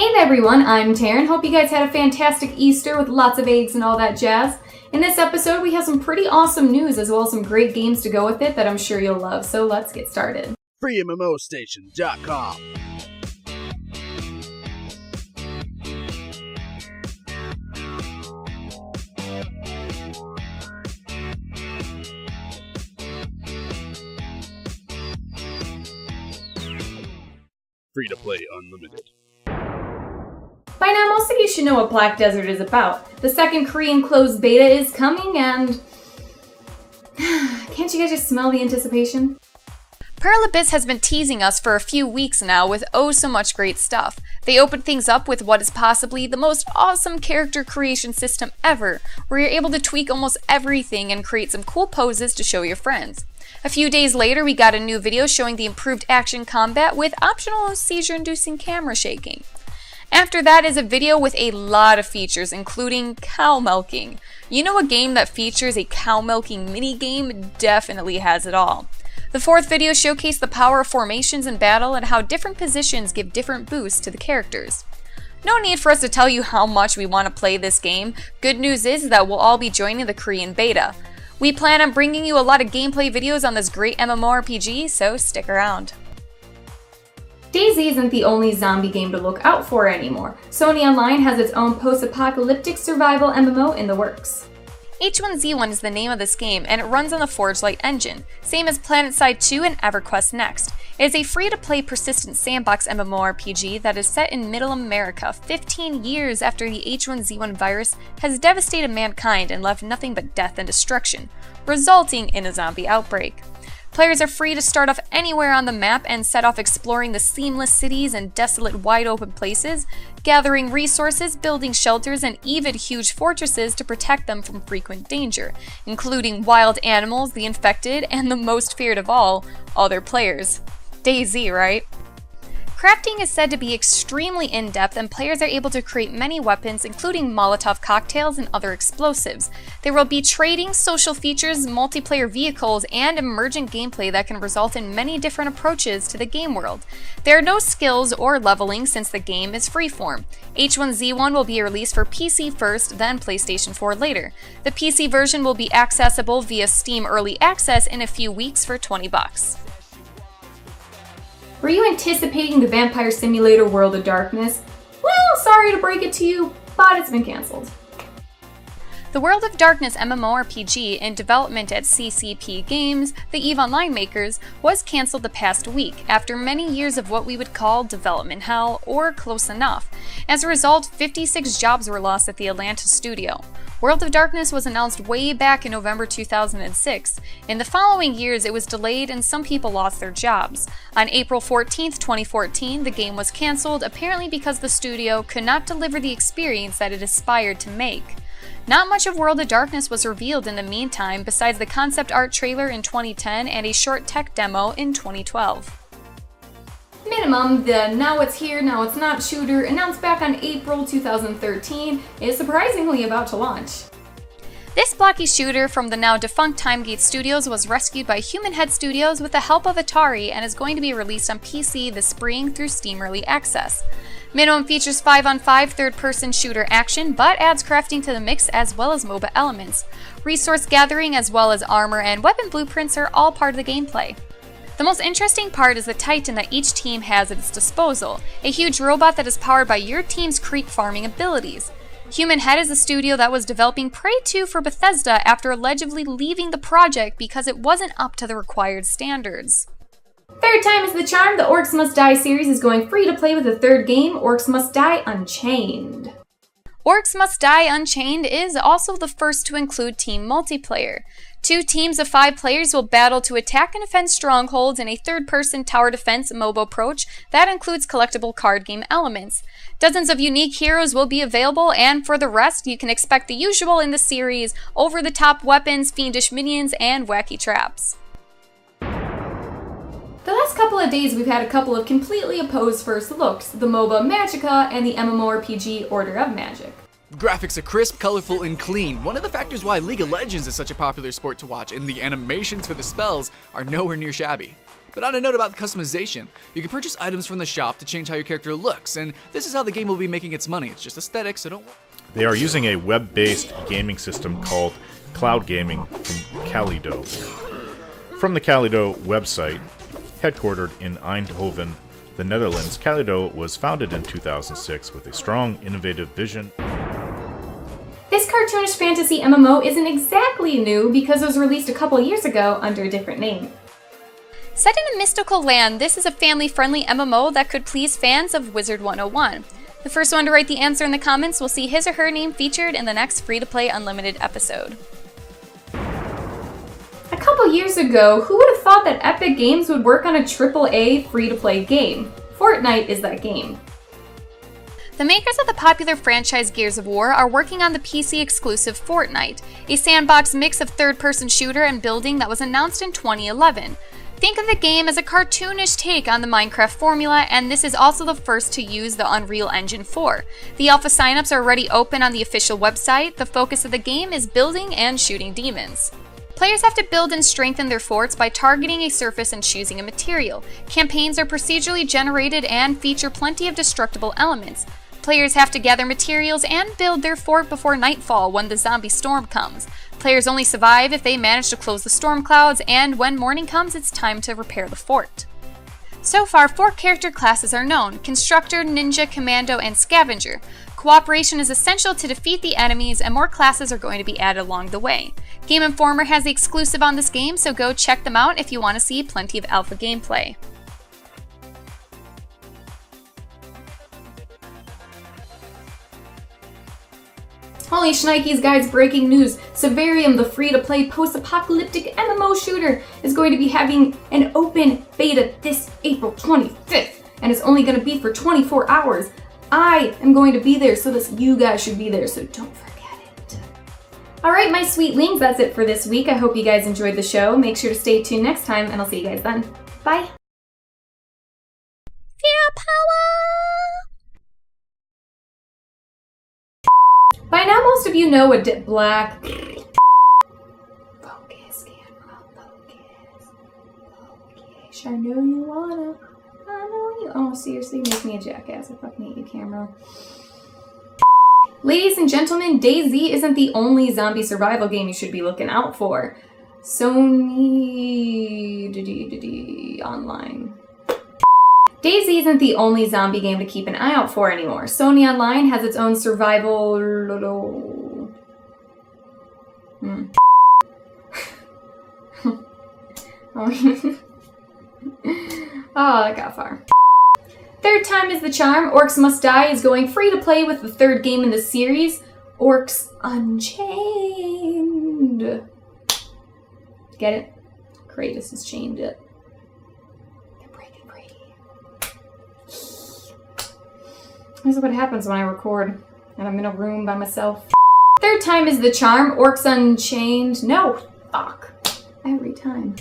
Hey everyone, I'm Taryn. Hope you guys had a fantastic Easter with lots of eggs and all that jazz. In this episode, we have some pretty awesome news as well as some great games to go with it that I'm sure you'll love, so let's get started. FreeMMOStation.com. Free to play unlimited. By now, most of you should know what Black Desert is about. The second Korean closed beta is coming and... Can't you guys just smell the anticipation? Pearl Abyss has been teasing us for a few weeks now with oh so much great stuff. They opened things up with what is possibly the most awesome character creation system ever, where you're able to tweak almost everything and create some cool poses to show your friends. A few days later, we got a new video showing the improved action combat with optional seizure-inducing camera shaking. After that is a video with a lot of features, including cow milking. You know, a game that features a cow milking minigame definitely has it all. The fourth video showcased the power of formations in battle and how different positions give different boosts to the characters. No need for us to tell you how much we want to play this game. Good news is that we'll all be joining the Korean beta. We plan on bringing you a lot of gameplay videos on this great MMORPG, so stick around. DayZ isn't the only zombie game to look out for anymore. Sony Online has its own post-apocalyptic survival MMO in the works. H1Z1 is the name of this game, and it runs on the Forge-like engine, same as PlanetSide 2 and EverQuest Next. It is a free-to-play persistent sandbox MMORPG that is set in Middle America 15 years after the H1Z1 virus has devastated mankind and left nothing but death and destruction, resulting in a zombie outbreak. Players are free to start off anywhere on the map and set off exploring the seamless cities and desolate wide open places, gathering resources, building shelters, and even huge fortresses to protect them from frequent danger, including wild animals, the infected, and the most feared of all, other players. DayZ, right? Crafting is said to be extremely in-depth, and players are able to create many weapons, including Molotov cocktails and other explosives. There will be trading, social features, multiplayer vehicles, and emergent gameplay that can result in many different approaches to the game world. There are no skills or leveling since the game is freeform. H1Z1 will be released for PC first, then PlayStation 4 later. The PC version will be accessible via Steam Early Access in a few weeks for $20. Were you anticipating the Vampire Simulator World of Darkness? Well, sorry to break it to you, but it's been cancelled. The World of Darkness MMORPG in development at CCP Games, the EVE Online makers, was cancelled the past week after many years of what we would call development hell or close enough. As a result, 56 jobs were lost at the Atlanta studio. World of Darkness was announced way back in November 2006. In the following years, it was delayed and some people lost their jobs. On April 14, 2014, the game was cancelled, apparently because the studio could not deliver the experience that it aspired to make. Not much of World of Darkness was revealed in the meantime, besides the concept art trailer in 2010 and a short tech demo in 2012. Minimum, the Now It's Here, Now It's Not shooter, announced back on April 2013, is surprisingly about to launch. This blocky shooter from the now defunct Timegate Studios was rescued by Human Head Studios with the help of Atari and is going to be released on PC this spring through Steam Early Access. Minimum features 5-on-5 third-person shooter action, but adds crafting to the mix as well as MOBA elements. Resource gathering as well as armor and weapon blueprints are all part of the gameplay. The most interesting part is the Titan that each team has at its disposal, a huge robot that is powered by your team's creep farming abilities. Human Head is the studio that was developing Prey 2 for Bethesda after allegedly leaving the project because it wasn't up to the required standards. Third time is the charm, the Orcs Must Die series is going free to play with the third game, Orcs Must Die Unchained. Orcs Must Die Unchained is also the first to include team multiplayer. 2 teams of 5 players will battle to attack and defend strongholds in a third-person tower defense MOBA approach that includes collectible card game elements. Dozens of unique heroes will be available, and for the rest, you can expect the usual in the series: over-the-top weapons, fiendish minions, and wacky traps. The last couple of days we've had a couple of completely opposed first looks, the MOBA Magicka and the MMORPG Order of Magic. Graphics are crisp, colorful, and clean, one of the factors why League of Legends is such a popular sport to watch, and the animations for the spells are nowhere near shabby. But on a note about customization, you can purchase items from the shop to change how your character looks, and this is how the game will be making its money. It's just aesthetic, so don't worry. They are using a web-based gaming system called cloud gaming from Kalido. From the Kalido website, headquartered in Eindhoven, the Netherlands, Kalido was founded in 2006 with a strong, innovative vision. This cartoonish fantasy MMO isn't exactly new because it was released a couple years ago under a different name. Set in a mystical land, this is a family-friendly MMO that could please fans of Wizard 101. The first one to write the answer in the comments will see his or her name featured in the next free-to-play Unlimited episode. A couple years ago, who would have thought that Epic Games would work on a AAA free-to-play game? Fortnite is that game. The makers of the popular franchise Gears of War are working on the PC-exclusive Fortnite, a sandbox mix of third-person shooter and building that was announced in 2011. Think of the game as a cartoonish take on the Minecraft formula, and this is also the first to use the Unreal Engine 4. The alpha signups are already open on the official website. The focus of the game is building and shooting demons. Players have to build and strengthen their forts by targeting a surface and choosing a material. Campaigns are procedurally generated and feature plenty of destructible elements. Players have to gather materials and build their fort before nightfall when the zombie storm comes. Players only survive if they manage to close the storm clouds, and when morning comes, it's time to repair the fort. So far, 4 character classes are known: Constructor, Ninja, Commando, and Scavenger. Cooperation is essential to defeat the enemies, and more classes are going to be added along the way. Game Informer has the exclusive on this game, so go check them out if you want to see plenty of alpha gameplay. Holy shnikes, guys, breaking news. Survarium, the free-to-play post-apocalyptic MMO shooter, is going to be having an open beta this April 25th, and it's only going to be for 24 hours. I am going to be there, so you guys should be there, so don't forget it. Alright, my sweetlings, that's it for this week. I hope you guys enjoyed the show. Make sure to stay tuned next time, and I'll see you guys then. Bye! Fear power! By now, most of you know what black... Focus, camera, focus. Focus. I know you wanna. I know you... Oh, seriously, make me a jackass. I fucking hate you, camera. Ladies and gentlemen, DayZ isn't the only zombie survival game you should be looking out for. Sony... Online. DayZ isn't the only zombie game to keep an eye out for anymore. Sony Online has its own survival... Oh, that got far. Third time is the charm. Orcs Must Die is going free to play with the third game in the series, Orcs Unchained. Get it? Kratos has chained it. This is what happens when I record and I'm in a room by myself. Third time is the charm. Orcs Unchained. No, fuck. Every time.